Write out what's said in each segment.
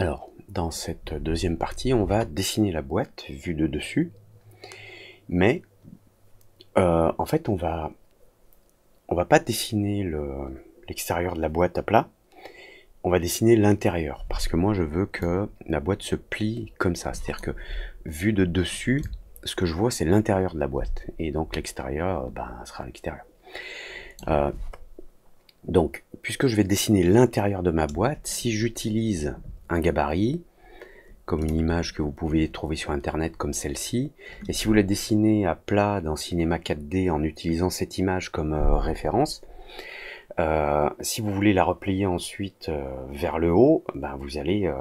Alors, dans cette deuxième partie, on va dessiner la boîte vue de dessus, mais en fait, on va pas dessiner l'extérieur de la boîte à plat, on va dessiner l'intérieur, parce que moi, je veux que la boîte se plie comme ça, c'est-à-dire que vue de dessus, ce que je vois, c'est l'intérieur de la boîte, et donc l'extérieur, sera l'extérieur. Donc, puisque je vais dessiner l'intérieur de ma boîte, si j'utilise un gabarit, comme une image que vous pouvez trouver sur internet comme celle-ci, et si vous la dessinez à plat dans Cinema 4D en utilisant cette image comme référence, si vous voulez la replier ensuite vers le haut, vous allez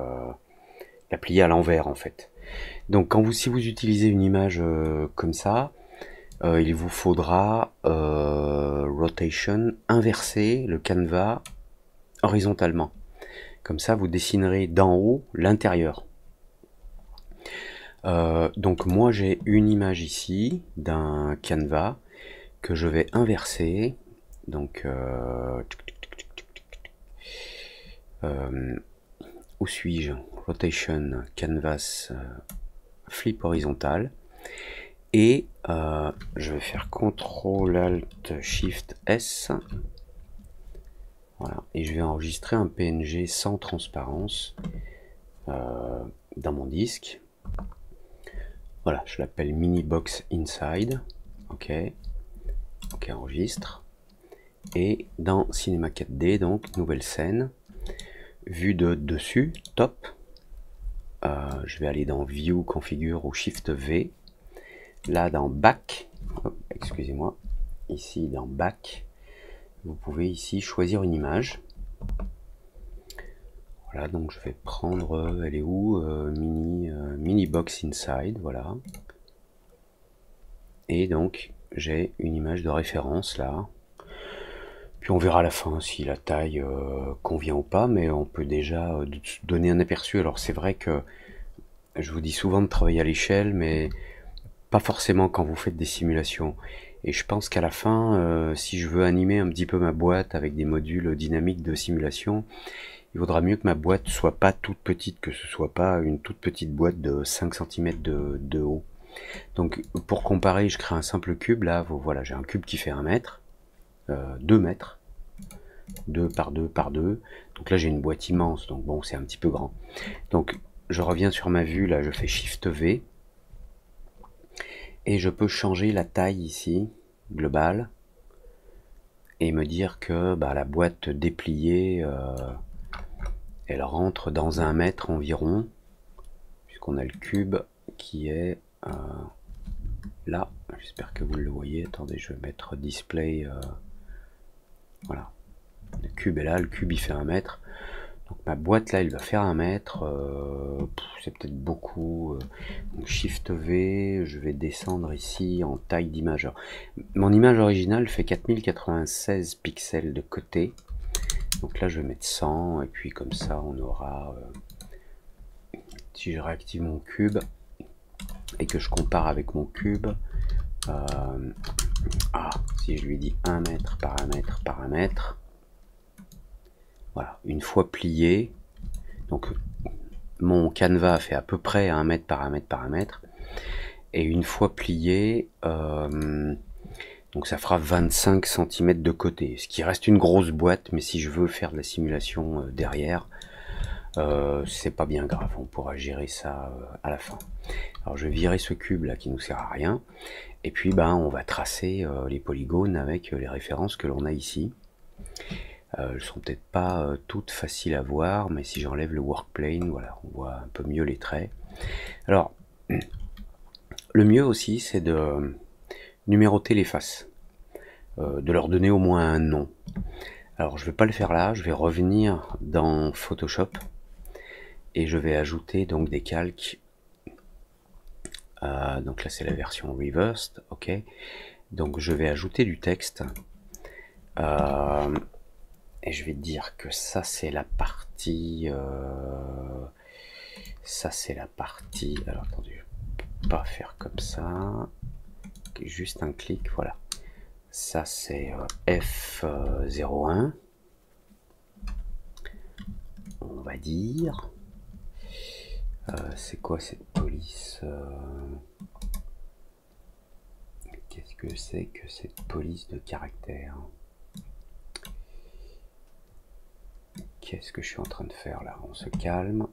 la plier à l'envers en fait. Donc si vous utilisez une image comme ça, il vous faudra rotation, inverser le canevas horizontalement. Comme ça, vous dessinerez d'en haut l'intérieur. Donc moi j'ai une image ici d'un canevas que je vais inverser. Donc où suis-je? Rotation, canvas, flip horizontal. Et je vais faire CTRL ALT SHIFT S. Voilà. Et je vais enregistrer un PNG sans transparence dans mon disque. Voilà, je l'appelle Mini Box Inside. Ok. Ok, enregistre. Et dans Cinema 4D, donc nouvelle scène, vue de dessus, top. Je vais aller dans View, Configure ou Shift V. Là, dans Back, excusez-moi, ici dans Back, vous pouvez ici choisir une image. Voilà, donc je vais prendre, elle est où, Mini Box Inside, voilà. Et donc, j'ai une image de référence là. Puis on verra à la fin si la taille convient ou pas, mais on peut déjà donner un aperçu. Alors c'est vrai que je vous dis souvent de travailler à l'échelle, mais pas forcément quand vous faites des simulations. Et je pense qu'à la fin, si je veux animer un petit peu ma boîte avec des modules dynamiques de simulation, il vaudra mieux que ma boîte soit pas toute petite, que ce soit pas une toute petite boîte de 5 cm de haut. Donc pour comparer, je crée un simple cube. Là, voilà, j'ai un cube qui fait 1 mètre, 2 mètres, 2 par 2 par 2. Donc là, j'ai une boîte immense, donc bon, c'est un petit peu grand. Donc je reviens sur ma vue, là, je fais Shift V. Et je peux changer la taille ici, globale, et me dire que la boîte dépliée, elle rentre dans 1 mètre environ, puisqu'on a le cube qui est là. J'espère que vous le voyez. Attendez, je vais mettre display. Voilà. Le cube est là, le cube il fait 1 mètre. Donc ma boîte là, elle va faire 1 mètre. C'est peut-être beaucoup. Donc Shift V, je vais descendre ici en taille d'image. Mon image originale fait 4096 pixels de côté. Donc là, je vais mettre 100. Et puis comme ça, on aura... si je réactive mon cube et que je compare avec mon cube... si je lui dis 1 mètre par 1 mètre par 1 mètre... Voilà, une fois plié, donc mon canevas fait à peu près 1 mètre par 1 mètre par 1 mètre, et une fois plié, donc ça fera 25 cm de côté, ce qui reste une grosse boîte, mais si je veux faire de la simulation derrière, c'est pas bien grave, on pourra gérer ça à la fin. Alors je vais virer ce cube là qui nous sert à rien, et puis on va tracer les polygones avec les références que l'on a ici. Elles sont peut-être pas toutes faciles à voir, mais si j'enlève le workplane, voilà, on voit un peu mieux les traits. Alors, le mieux aussi, c'est de numéroter les faces, de leur donner au moins un nom. Alors, je vais pas le faire là, je vais revenir dans Photoshop et je vais ajouter donc des calques. Donc là, c'est la version reversed, ok. Donc, je vais ajouter du texte. Et je vais dire que ça c'est la partie... ça c'est la partie... Alors attendez, je peux pas faire comme ça. Okay, juste un clic, voilà. Ça c'est F01. On va dire. C'est quoi cette police? Qu'est-ce que c'est que cette police de caractère? Qu'est-ce que je suis en train de faire là? On se calme.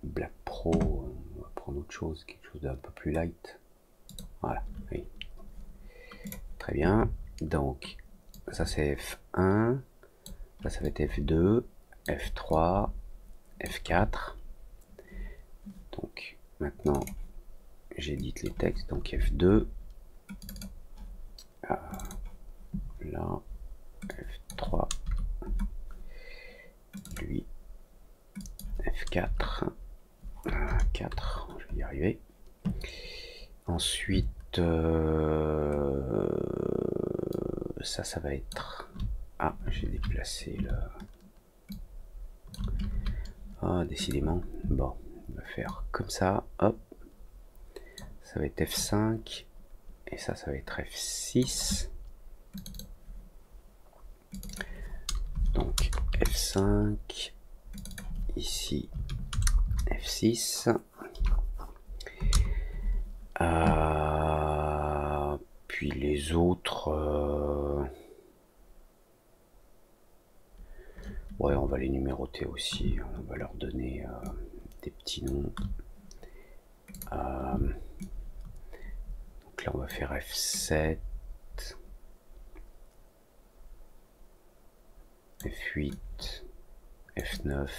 Black Pro, on va prendre autre chose, quelque chose d'un peu plus light. Voilà, oui. Très bien. Donc, ça c'est F1, ça va être F2, F3, F4. Donc, maintenant, j'édite les textes. Donc, F2, là, F3, lui, F4, 4, je vais y arriver. Ensuite, ça va être... Ah, j'ai déplacé le... Ah, décidément. Bon, on va faire comme ça. Hop. Ça va être F5. Et ça va être F6. Donc, F5. Ici, F6. Puis les autres... Ouais, on va les numéroter aussi. On va leur donner des petits noms. Donc là, on va faire F7, F8, F9,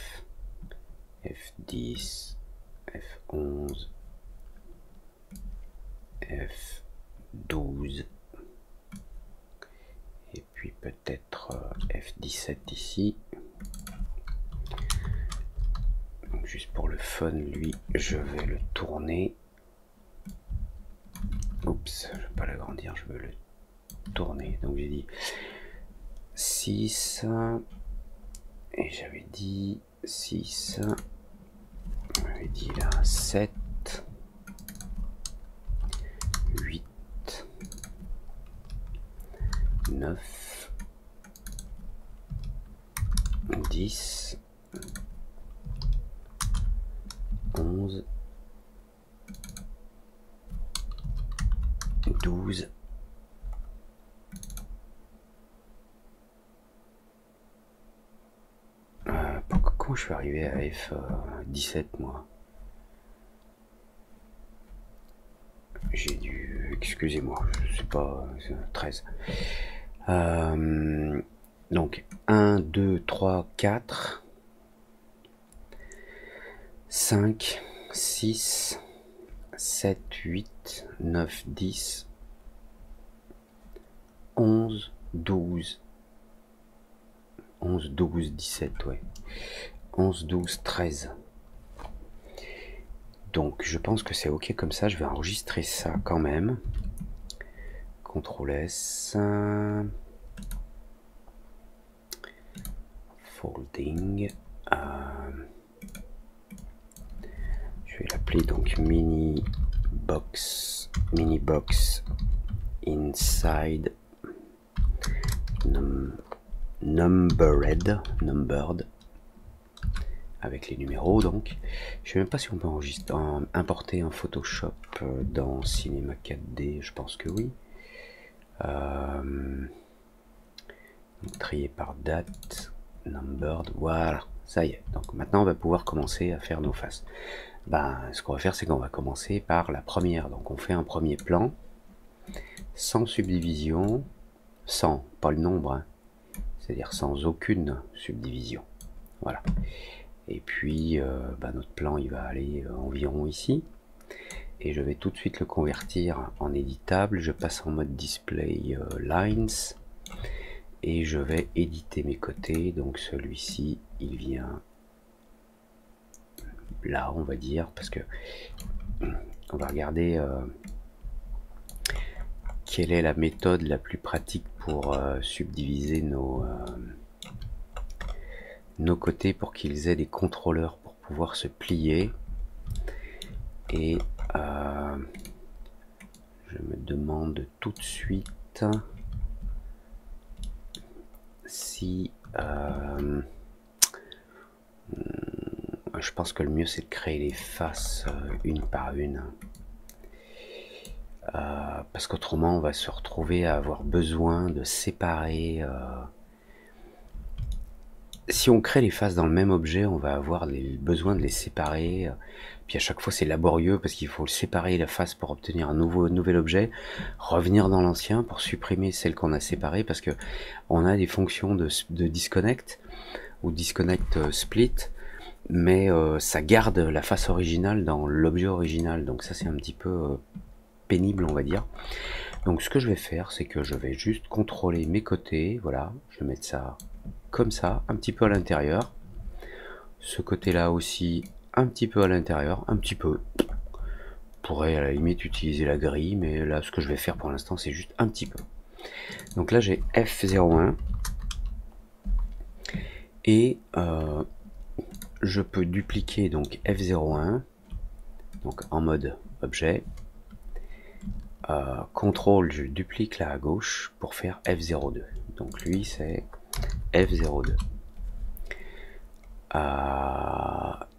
F10, F11, F12, et puis peut-être F17 ici. Donc juste pour le fun, lui, je vais le tourner. Oups, je ne vais pas l'agrandir, je veux le tourner. Donc j'ai dit 6, et j'avais dit 6, j'avais dit là 7, 8, 9, 10, 11, 12, 'Comment je suis arrivé à F17 moi? J'ai dû... Excusez-moi, je sais pas... 13. Donc 1, 2, 3, 4, 5, 6, 7, 8, 9, 10, 11, 12, 11, 12, 17, ouais. 11, 12, 13. Donc je pense que c'est ok comme ça, je vais enregistrer ça quand même. CTRL S. Folding. Je vais l'appeler donc mini box inside numbered avec les numéros. Donc je sais même pas si on peut enregistrer, importer un Photoshop dans Cinema 4D, je pense que oui. Trier par date, numbered, voilà, ça y est. Donc maintenant on va pouvoir commencer à faire nos faces. Ce qu'on va faire, c'est qu'on va commencer par la première. Donc on fait un premier plan sans subdivision, sans, pas le nombre, hein, c'est-à-dire sans aucune subdivision. Voilà. Et puis notre plan il va aller environ ici. Et je vais tout de suite le convertir en éditable. Je passe en mode display lines. Et je vais éditer mes côtés. Donc celui-ci, il vient là, on va dire, parce que on va regarder quelle est la méthode la plus pratique pour subdiviser nos côtés pour qu'ils aient des contrôleurs pour pouvoir se plier. Et je me demande tout de suite si je pense que le mieux c'est de créer les faces une par une. Parce qu'autrement on va se retrouver à avoir besoin de séparer. Si on crée les faces dans le même objet, on va avoir besoin de les séparer. Puis à chaque fois c'est laborieux parce qu'il faut séparer la face pour obtenir un nouvel objet, revenir dans l'ancien pour supprimer celle qu'on a séparée, parce que on a des fonctions de disconnect ou disconnect split, mais ça garde la face originale dans l'objet original, donc ça c'est un petit peu pénible, on va dire. Donc ce que je vais faire, c'est que je vais juste contrôler mes côtés, voilà, je vais mettre ça comme ça, un petit peu à l'intérieur, ce côté là aussi un petit peu à l'intérieur, un petit peu. Je pourrais à la limite utiliser la grille, mais là ce que je vais faire pour l'instant c'est juste un petit peu. Donc là j'ai F01 et je peux dupliquer donc F01, donc en mode objet. CTRL, je duplique là à gauche pour faire F02. Donc lui c'est F02.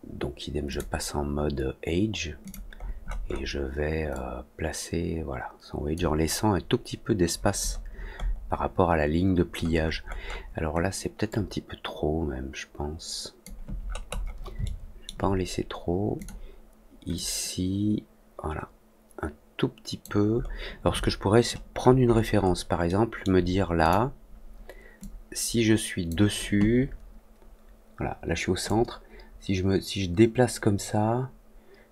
Donc idem, je passe en mode Age et je vais placer voilà son Age en laissant un tout petit peu d'espace par rapport à la ligne de pliage. Alors là c'est peut-être un petit peu trop même, je pense. Je vais pas en laisser trop. Ici, voilà, un tout petit peu. Alors ce que je pourrais, c'est prendre une référence, par exemple me dire là, si je suis dessus, voilà, là je suis au centre, si je déplace comme ça,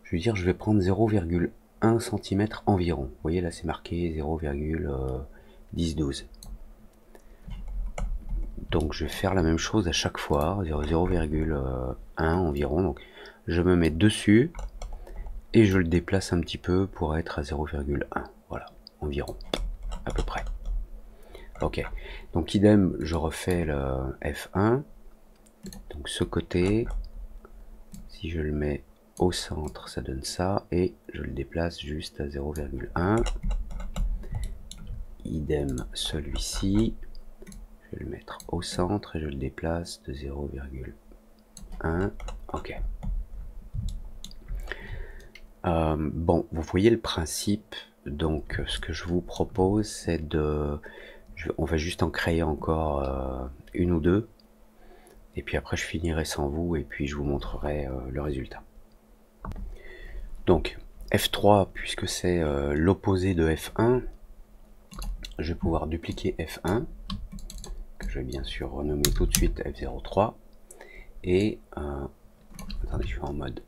je veux dire je vais prendre 0,1 cm environ. Vous voyez là c'est marqué 0,1012. Donc je vais faire la même chose à chaque fois, 0,1 environ. Donc je me mets dessus et je le déplace un petit peu pour être à 0,1. Voilà, environ, à peu près. Ok, donc idem, je refais le F1. Donc ce côté, si je le mets au centre, ça donne ça, et je le déplace juste à 0,1. Idem celui-ci, je vais le mettre au centre et je le déplace de 0,1. Ok. Bon, vous voyez le principe. Donc ce que je vous propose, c'est de... on va juste en créer encore une ou deux. Et puis après je finirai sans vous et puis je vous montrerai le résultat. Donc F3, puisque c'est l'opposé de F1, je vais pouvoir dupliquer F1, que je vais bien sûr renommer tout de suite F03. Et attendez, je suis en mode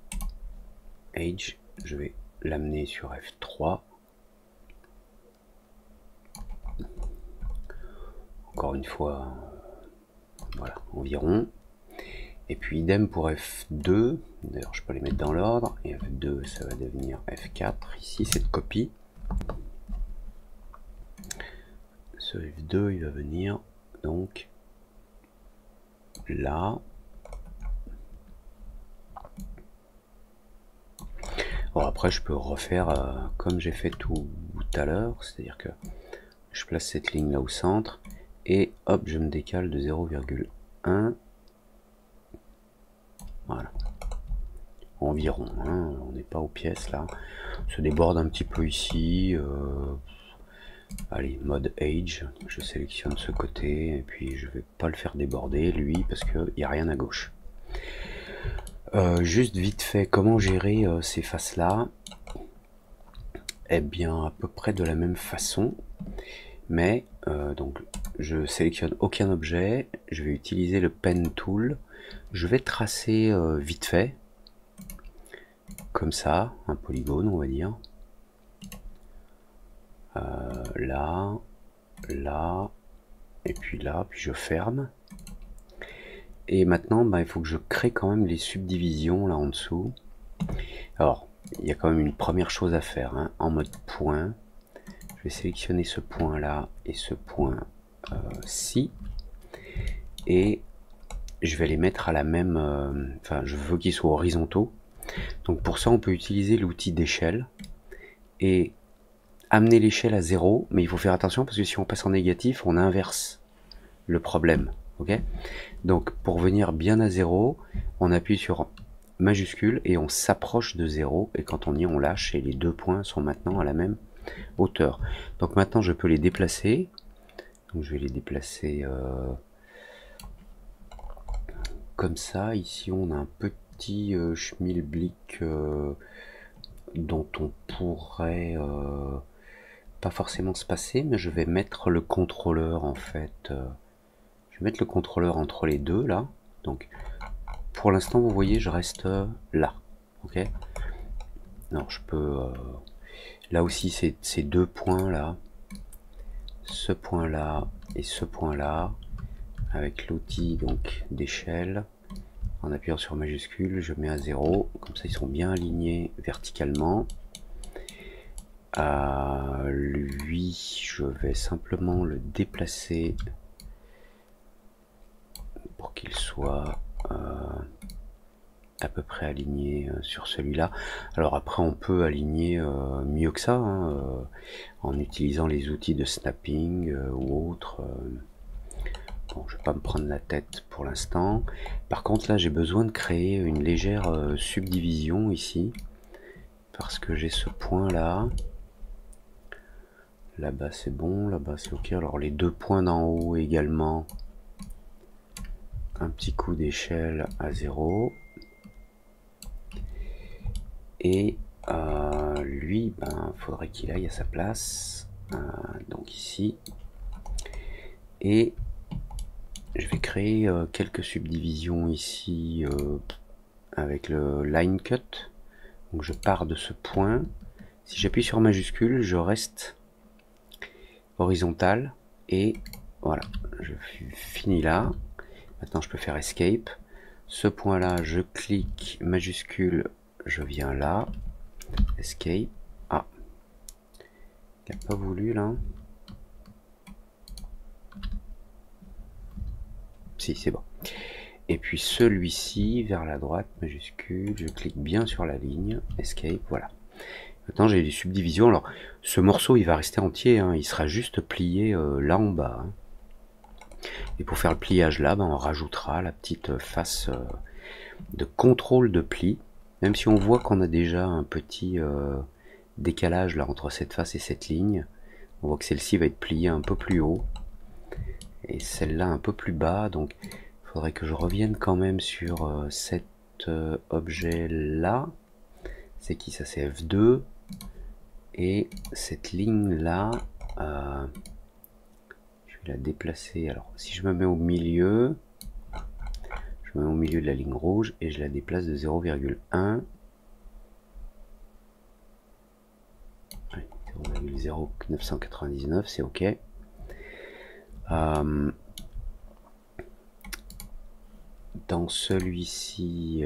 Age, je vais l'amener sur F3. Encore une fois, voilà, environ. Et puis idem pour F2, d'ailleurs je peux les mettre dans l'ordre, et F2 ça va devenir F4, ici cette copie. Ce F2 il va venir donc là. Bon, après je peux refaire comme j'ai fait tout à l'heure, c'est-à-dire que je place cette ligne là au centre, et hop je me décale de 0,1. Voilà, environ, hein, on n'est pas aux pièces là, se déborde un petit peu ici. Allez, mode Age, je sélectionne ce côté et puis je vais pas le faire déborder lui parce qu'il n'y a rien à gauche. Juste vite fait, comment gérer ces faces là? Eh bien à peu près de la même façon, mais donc je sélectionne aucun objet, je vais utiliser le pen tool, je vais tracer vite fait comme ça un polygone, on va dire. Là, là, et puis là, puis je ferme. Et maintenant, il faut que je crée quand même les subdivisions là en dessous. Alors, il y a quand même une première chose à faire, hein, en mode point. Je vais sélectionner ce point là et ce point-ci. Et je vais les mettre à la même... enfin, je veux qu'ils soient horizontaux. Donc pour ça, on peut utiliser l'outil d'échelle. Et amener l'échelle à 0, mais il faut faire attention parce que si on passe en négatif, on inverse le problème. Ok, donc pour venir bien à 0, on appuie sur majuscule et on s'approche de 0, et quand on y est, on lâche, et les deux points sont maintenant à la même hauteur. Donc maintenant je peux les déplacer. Donc je vais les déplacer comme ça. Ici on a un petit schmilblick dont on pourrait pas forcément se passer, mais je vais mettre le contrôleur en fait. Je vais mettre le contrôleur entre les deux là. Donc pour l'instant vous voyez je reste là. Ok. Non, je peux là aussi ces deux points là, ce point là et ce point là, avec l'outil donc d'échelle, en appuyant sur majuscule, je mets à 0, comme ça ils sont bien alignés verticalement. Lui, je vais simplement le déplacer pour qu'il soit à peu près aligné sur celui-là. Alors après on peut aligner mieux que ça, hein, en utilisant les outils de snapping ou autres. Bon, je vais pas me prendre la tête pour l'instant. Par contre là j'ai besoin de créer une légère subdivision ici, parce que j'ai ce point là. Là-bas c'est bon, là-bas c'est ok. Alors les deux points d'en haut également, un petit coup d'échelle à 0. Et lui, ben, faudrait qu'il aille à sa place. Donc ici. Et je vais créer quelques subdivisions ici avec le line cut. Donc je pars de ce point. Si j'appuie sur majuscule, je reste horizontal. Et voilà, je finis là. Maintenant je peux faire escape. Ce point là, je clique majuscule, je viens là. Escape. Ah, il n'a pas voulu là. Si, c'est bon. Et puis celui-ci vers la droite, majuscule, je clique bien sur la ligne, escape, voilà. Maintenant j'ai des subdivisions. Alors ce morceau il va rester entier, hein, il sera juste plié là en bas. Hein. Et pour faire le pliage là, ben, on rajoutera la petite face de contrôle de pli. Même si on voit qu'on a déjà un petit décalage là entre cette face et cette ligne, on voit que celle-ci va être pliée un peu plus haut et celle-là un peu plus bas. Donc il faudrait que je revienne quand même sur cet objet là. C'est qui ça? C'est F2. Et cette ligne là, je vais la déplacer. Alors si je me mets au milieu, je me mets au milieu de la ligne rouge et je la déplace de 0,1. 0,0999, c'est ok. Dans celui-ci,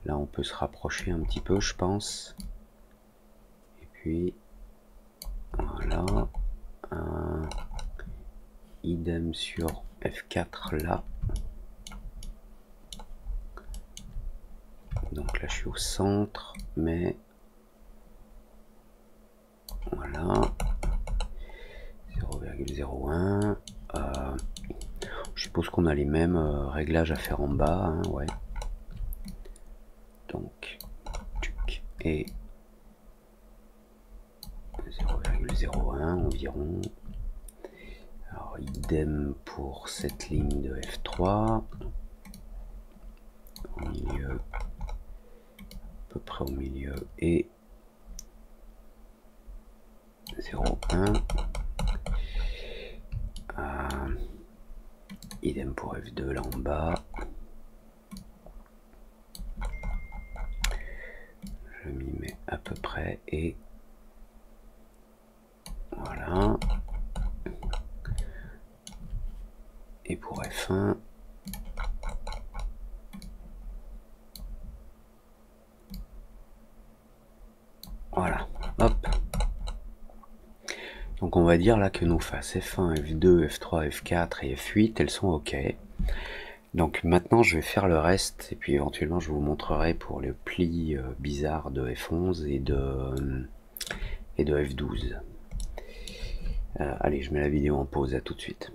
là on peut se rapprocher un petit peu, je pense. Et puis voilà, idem sur F4 là. Donc là je suis au centre, mais voilà, 0,01. Je suppose qu'on a les mêmes réglages à faire en bas, hein, ouais. Donc, et 0,01 environ. Alors, idem pour cette ligne de F3. Au milieu, à peu près au milieu, et 0,1. Idem pour F2 là en bas. Je m'y mets à peu près et voilà. Et pour F1, voilà, hop. Donc on va dire là que nos faces F1, F2, F3, F4 et F8, elles sont ok. Donc maintenant je vais faire le reste et puis éventuellement je vous montrerai pour le pli bizarre de F11 et de F12. Allez, je mets la vidéo en pause, à tout de suite.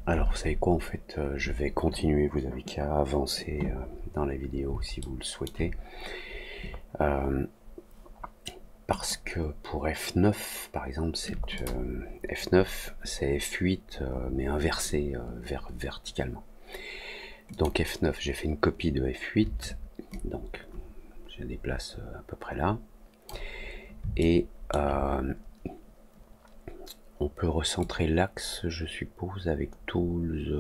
Alors, vous savez quoi, en fait, je vais continuer, vous avez qu'à avancer dans la vidéo si vous le souhaitez. Parce que pour F9, par exemple, F9, c'est F8, mais inversé verticalement. Donc F9, j'ai fait une copie de F8, donc je déplace à peu près là. Et on peut recentrer l'axe, je suppose, avec Tools.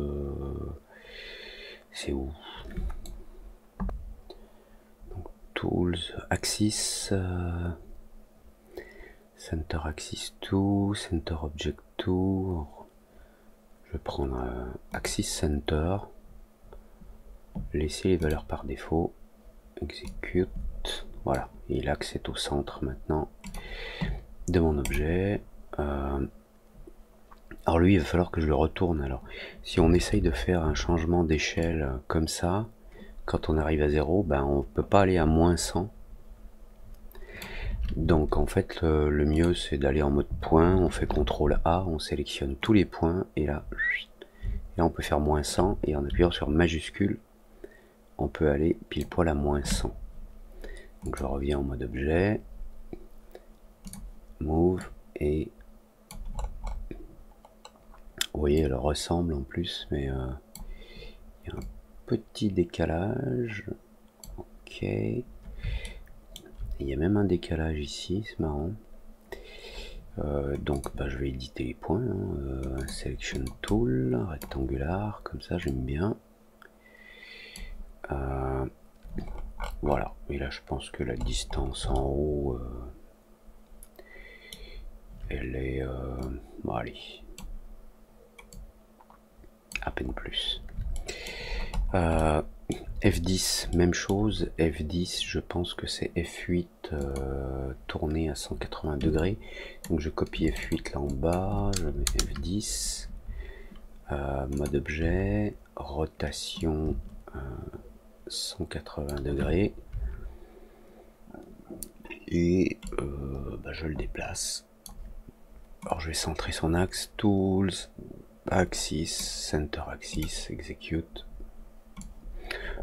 C'est où? Donc, Tools, Axis, Center Axis to, Center Object to. Je vais prendre Axis Center, laisser les valeurs par défaut, Execute. Voilà, et l'axe est au centre maintenant de mon objet. Alors lui, il va falloir que je le retourne. Alors, si on essaye de faire un changement d'échelle comme ça, quand on arrive à 0, ben on peut pas aller à moins 100. Donc en fait, le mieux c'est d'aller en mode point, on fait CTRL A, on sélectionne tous les points, et là on peut faire moins 100, et en appuyant sur majuscule, on peut aller pile poil à moins 100. Donc je reviens en mode objet, move, et vous voyez, elle ressemble en plus, mais il y a un petit décalage. Ok. Il y a même un décalage ici, c'est marrant. Donc bah, je vais éditer les points. Selection Tool, rectangular, comme ça j'aime bien. Voilà. Et là je pense que la distance en haut, elle est... bon allez. À peine plus. F10, même chose. F10, je pense que c'est F8 tourné à 180 degrés. Donc je copie F8 là en bas, je mets F10, mode objet, rotation 180 degrés. Et bah, je le déplace. Alors je vais centrer son axe, Tools, Axis, Center Axis, Execute.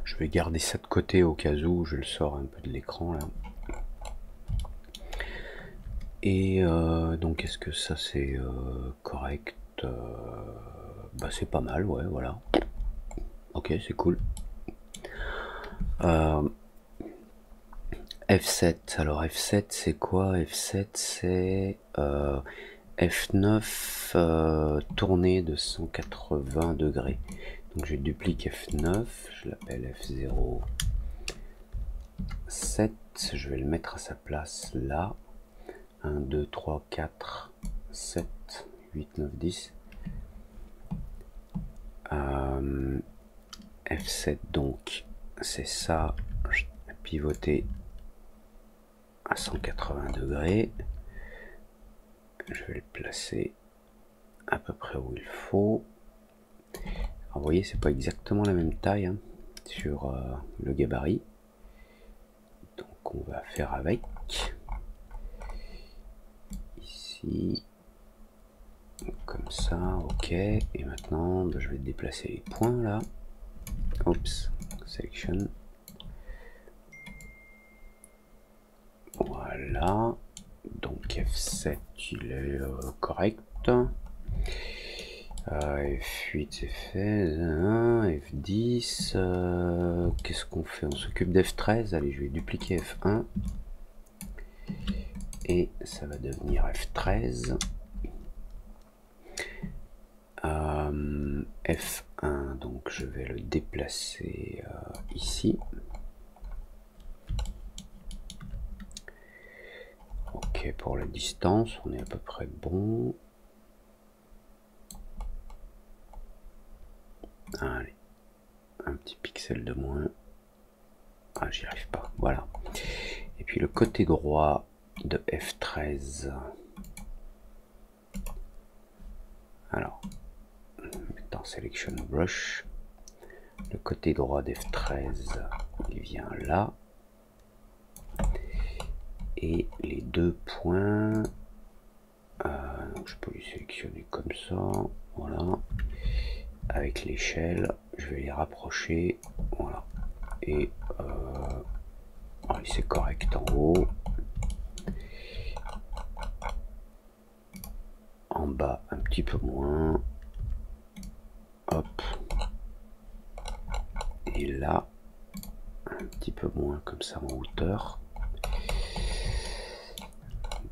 Je vais garder ça de côté au cas où je le sors un peu de l'écran là. Et donc est-ce que ça c'est correct? Bah c'est pas mal, ouais, voilà. Ok, c'est cool. F7, alors F7 c'est quoi? F7 c'est F9 tourné de 180 degrés. Donc je duplique F9, je l'appelle F07, je vais le mettre à sa place là. 1, 2, 3, 4, 7, 8, 9, 10. F7 donc c'est ça, pivoter à 180 degrés. Je vais le placer à peu près où il faut. Alors, vous voyez, c'est pas exactement la même taille hein, sur le gabarit. Donc on va faire avec. Ici. Comme ça, ok. Et maintenant, je vais déplacer les points là. Oups, selection. Voilà. Donc F7, il est correct. F8 c'est fait, F10, qu'est-ce qu'on fait? On s'occupe d'F13, allez je vais dupliquer F1 et ça va devenir F13. F1, donc je vais le déplacer ici. Ok, pour la distance, on est à peu près bon. Allez, un petit pixel de moins. Ah, j'y arrive pas, voilà. Et puis le côté droit de F13. Alors, mettant Selection Brush, le côté droit d'F13, il vient là. Et les deux points, donc je peux les sélectionner comme ça, voilà. avec l'échelle, je vais les rapprocher, voilà, et c'est correct en haut, en bas un petit peu moins, hop, et là un petit peu moins comme ça en hauteur.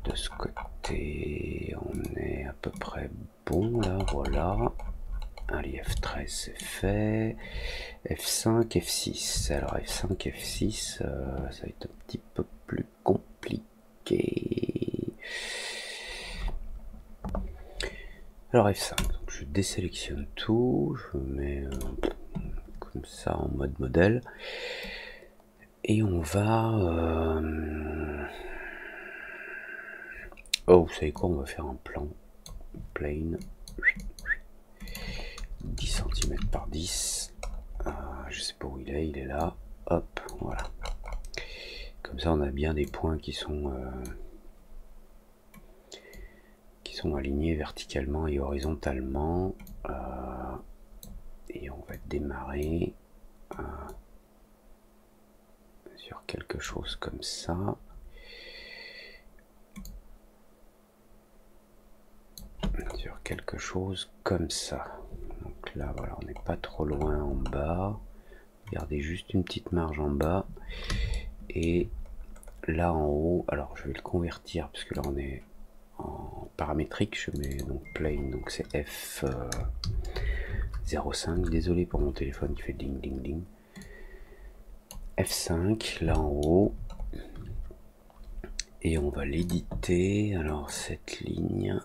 De ce côté on est à peu près bon là, voilà. Allez, F13 c'est fait, F5, F6. Alors F5, F6, ça va être un petit peu plus compliqué. Alors F5, donc je désélectionne tout, je mets comme ça en mode modèle. Et on va... Oh, vous savez quoi, on va faire un plan. Plane. 10 cm par 10. Je sais pas où il est là. Hop, voilà. Comme ça, on a bien des points qui sont alignés verticalement et horizontalement. Et on va démarrer sur quelque chose comme ça. Sur quelque chose comme ça. Donc là, voilà, on n'est pas trop loin en bas. Regardez, juste une petite marge en bas. Et là en haut, alors je vais le convertir parce que là on est en paramétrique. Je mets donc plane, donc c'est F05. Désolé pour mon téléphone qui fait ding ding ding. F5 là en haut. Et on va l'éditer. Alors cette ligne,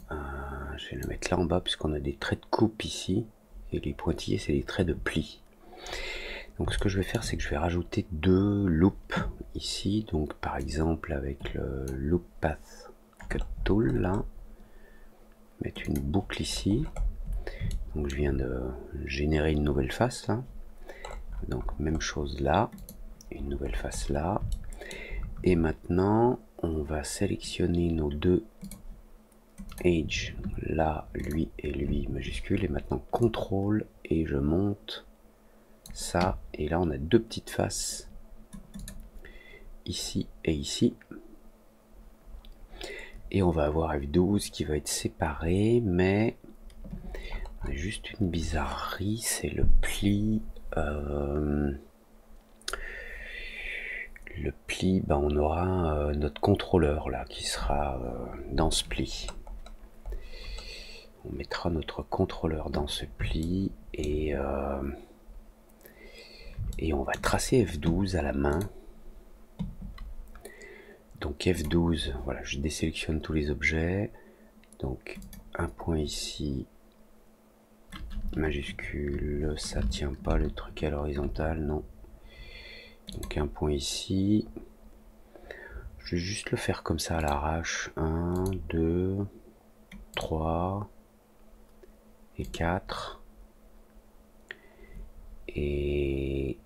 je vais la mettre là en bas puisqu'on a des traits de coupe ici. Et les pointillés, c'est des traits de pli. Donc ce que je vais faire, c'est que je vais rajouter 2 loops ici. Donc par exemple avec le loop path cut tool là, mettre une boucle ici. Donc je viens de générer une nouvelle face là. Donc même chose là, une nouvelle face là. Et maintenant on va sélectionner nos deux edge là, lui et lui majuscule. Et maintenant contrôle et je monte ça, et là on a deux petites faces ici et ici, et on va avoir F12 qui va être séparé, mais on a juste une bizarrerie, c'est le pli. Le pli, ben on aura notre contrôleur là qui sera dans ce pli. On mettra notre contrôleur dans ce pli et on va tracer F12 à la main. Donc F12, voilà, je désélectionne tous les objets. Donc un point ici, majuscule, ça tient pas le truc à l'horizontale, non. Donc un point ici. Je vais juste le faire comme ça à l'arrache. 1, 2, 3 et 4. Et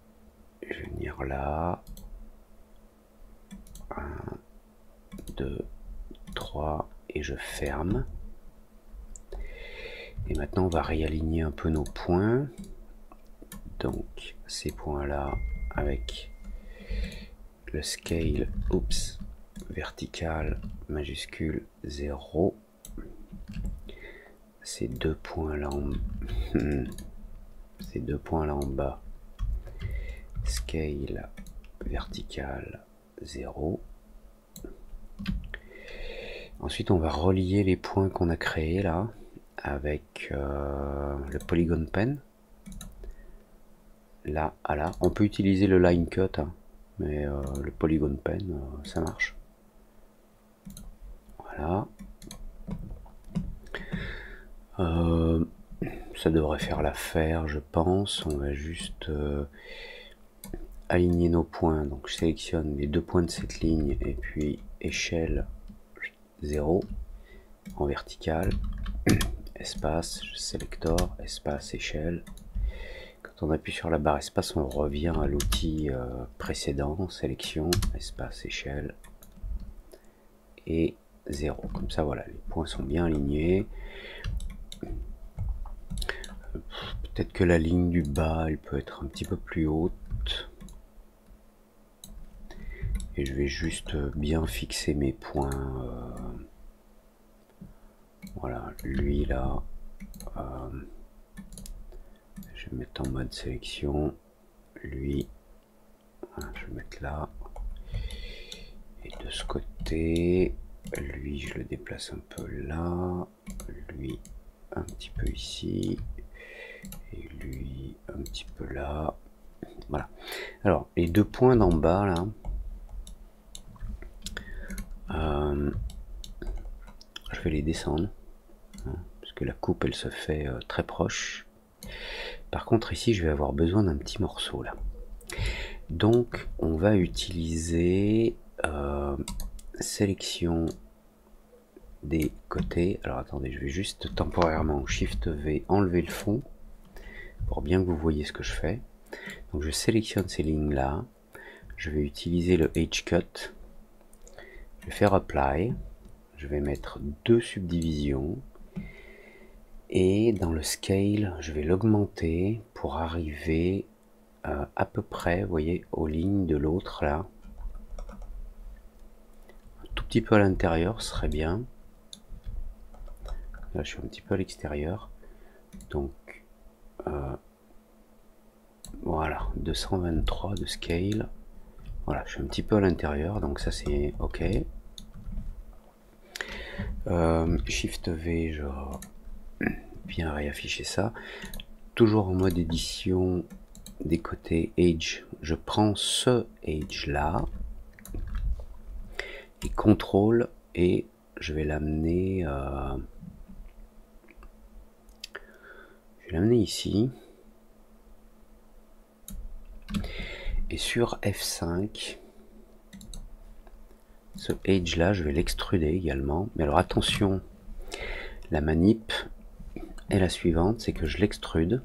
je vais venir là. 1, 2, 3 et je ferme. Et maintenant on va réaligner un peu nos points. Donc ces points là avec le scale, oups, vertical majuscule 0. Ces deux points là en ces deux points là en bas, scale vertical 0. Ensuite on va relier les points qu'on a créés là avec le polygon pen là à là. On peut utiliser le line cut hein, mais le polygon pen ça marche. Voilà. Ça devrait faire l'affaire je pense. On va juste aligner nos points. Donc je sélectionne les deux points de cette ligne et puis échelle 0 en vertical, espace, sélector, espace, échelle. Quand on appuie sur la barre espace, on revient à l'outil précédent, sélection, espace, échelle et 0. Comme ça, voilà, les points sont bien alignés. Peut-être que la ligne du bas, elle peut être un petit peu plus haute. Et je vais juste bien fixer mes points. Voilà, lui là. Je vais mettre en mode sélection. Lui, voilà, je vais mettre là. Et de ce côté, lui, je le déplace un peu là. Lui, un petit peu ici. Et lui, un petit peu là. Voilà. Alors, les deux points d'en bas là. Je vais les descendre. Parce que la coupe, elle se fait très proche. Par contre, ici, je vais avoir besoin d'un petit morceau là. Donc, on va utiliser sélection des côtés. Alors, attendez, je vais juste temporairement Shift V enlever le fond pour bien que vous voyez ce que je fais. Donc, je sélectionne ces lignes là. Je vais utiliser le Edge Cut. Je vais faire Apply. Je vais mettre 2 subdivisions. Et dans le Scale, je vais l'augmenter pour arriver à peu près, vous voyez, aux lignes de l'autre là. Un tout petit peu à l'intérieur, ce serait bien. Là, je suis un petit peu à l'extérieur. Donc, voilà, 223 de Scale. Voilà, je suis un petit peu à l'intérieur, donc ça c'est OK. Shift V, je vais bien réafficher ça. Toujours en mode édition des côtés Edge, je prends ce Edge là et contrôle et je vais l'amener ici. Et sur F5, ce Edge là, je vais l'extruder également. Mais alors attention, la manip est la suivante, c'est que je l'extrude.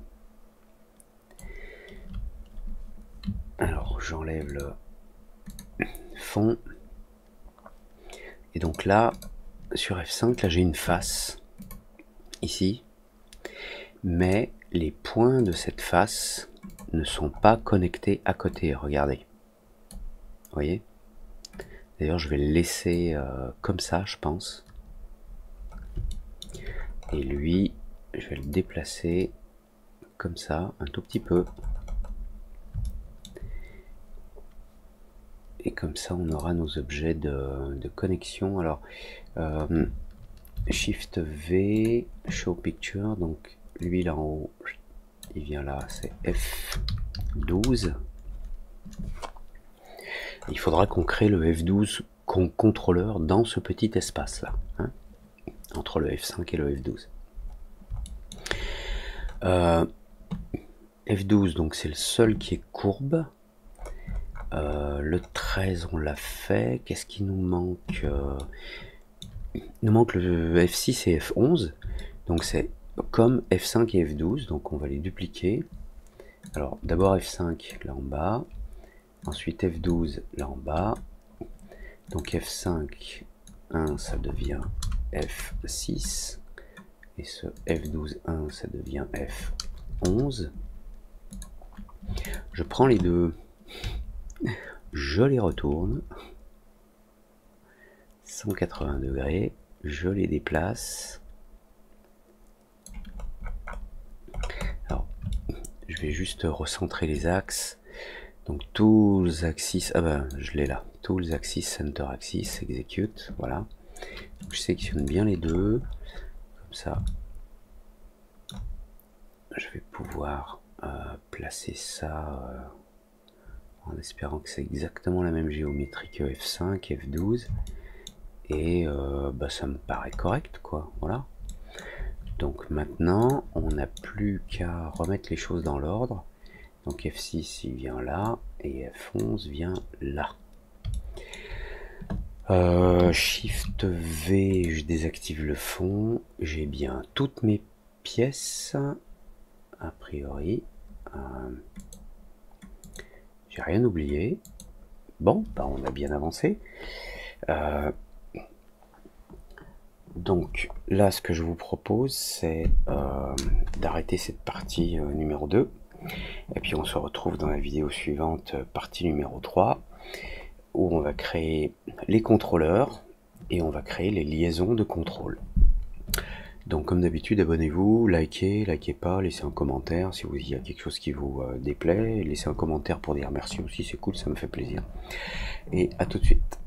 Alors j'enlève le fond. Et donc là, sur F5, là j'ai une face, ici. Mais les points de cette face ne sont pas connectés à côté, regardez. Vous voyez? D'ailleurs, je vais le laisser comme ça, je pense. Et lui, je vais le déplacer comme ça, un tout petit peu. Et comme ça, on aura nos objets de connexion. Alors, Shift V, Show Picture. Donc, lui, là en haut, il vient là, c'est F12. Il faudra qu'on crée le F12 contrôleur dans ce petit espace là, hein, entre le F5 et le F12. F12, donc c'est le seul qui est courbe. Le 13, on l'a fait. Qu'est-ce qui nous manque? Il nous manque le F6 et F11. Donc c'est comme F5 et F12. Donc on va les dupliquer. Alors d'abord F5 là en bas. Ensuite F12 là en bas. Donc F5, 1, ça devient F6. Et ce F12, 1, ça devient F11. Je prends les deux. Je les retourne. 180 degrés. Je les déplace. Alors, je vais juste recentrer les axes. Donc Tools Axis, ah ben je l'ai là. Tools Axis, Center Axis, Execute, voilà. Donc, je sélectionne bien les deux. Comme ça, je vais pouvoir placer ça en espérant que c'est exactement la même géométrie que F5, F12. Et bah, ça me paraît correct, quoi. Voilà. Donc maintenant, on n'a plus qu'à remettre les choses dans l'ordre. Donc F6 il vient là et F11 vient là. Shift V, je désactive le fond. J'ai bien toutes mes pièces a priori. J'ai rien oublié. Bon, bah on a bien avancé. Donc là, ce que je vous propose, c'est d'arrêter cette partie numéro 2. Et puis on se retrouve dans la vidéo suivante, partie numéro 3, où on va créer les contrôleurs et on va créer les liaisons de contrôle. Donc comme d'habitude, abonnez-vous, likez pas, laissez un commentaire si il y a quelque chose qui vous déplaît, laissez un commentaire pour dire merci aussi, c'est cool, ça me fait plaisir. Et à tout de suite.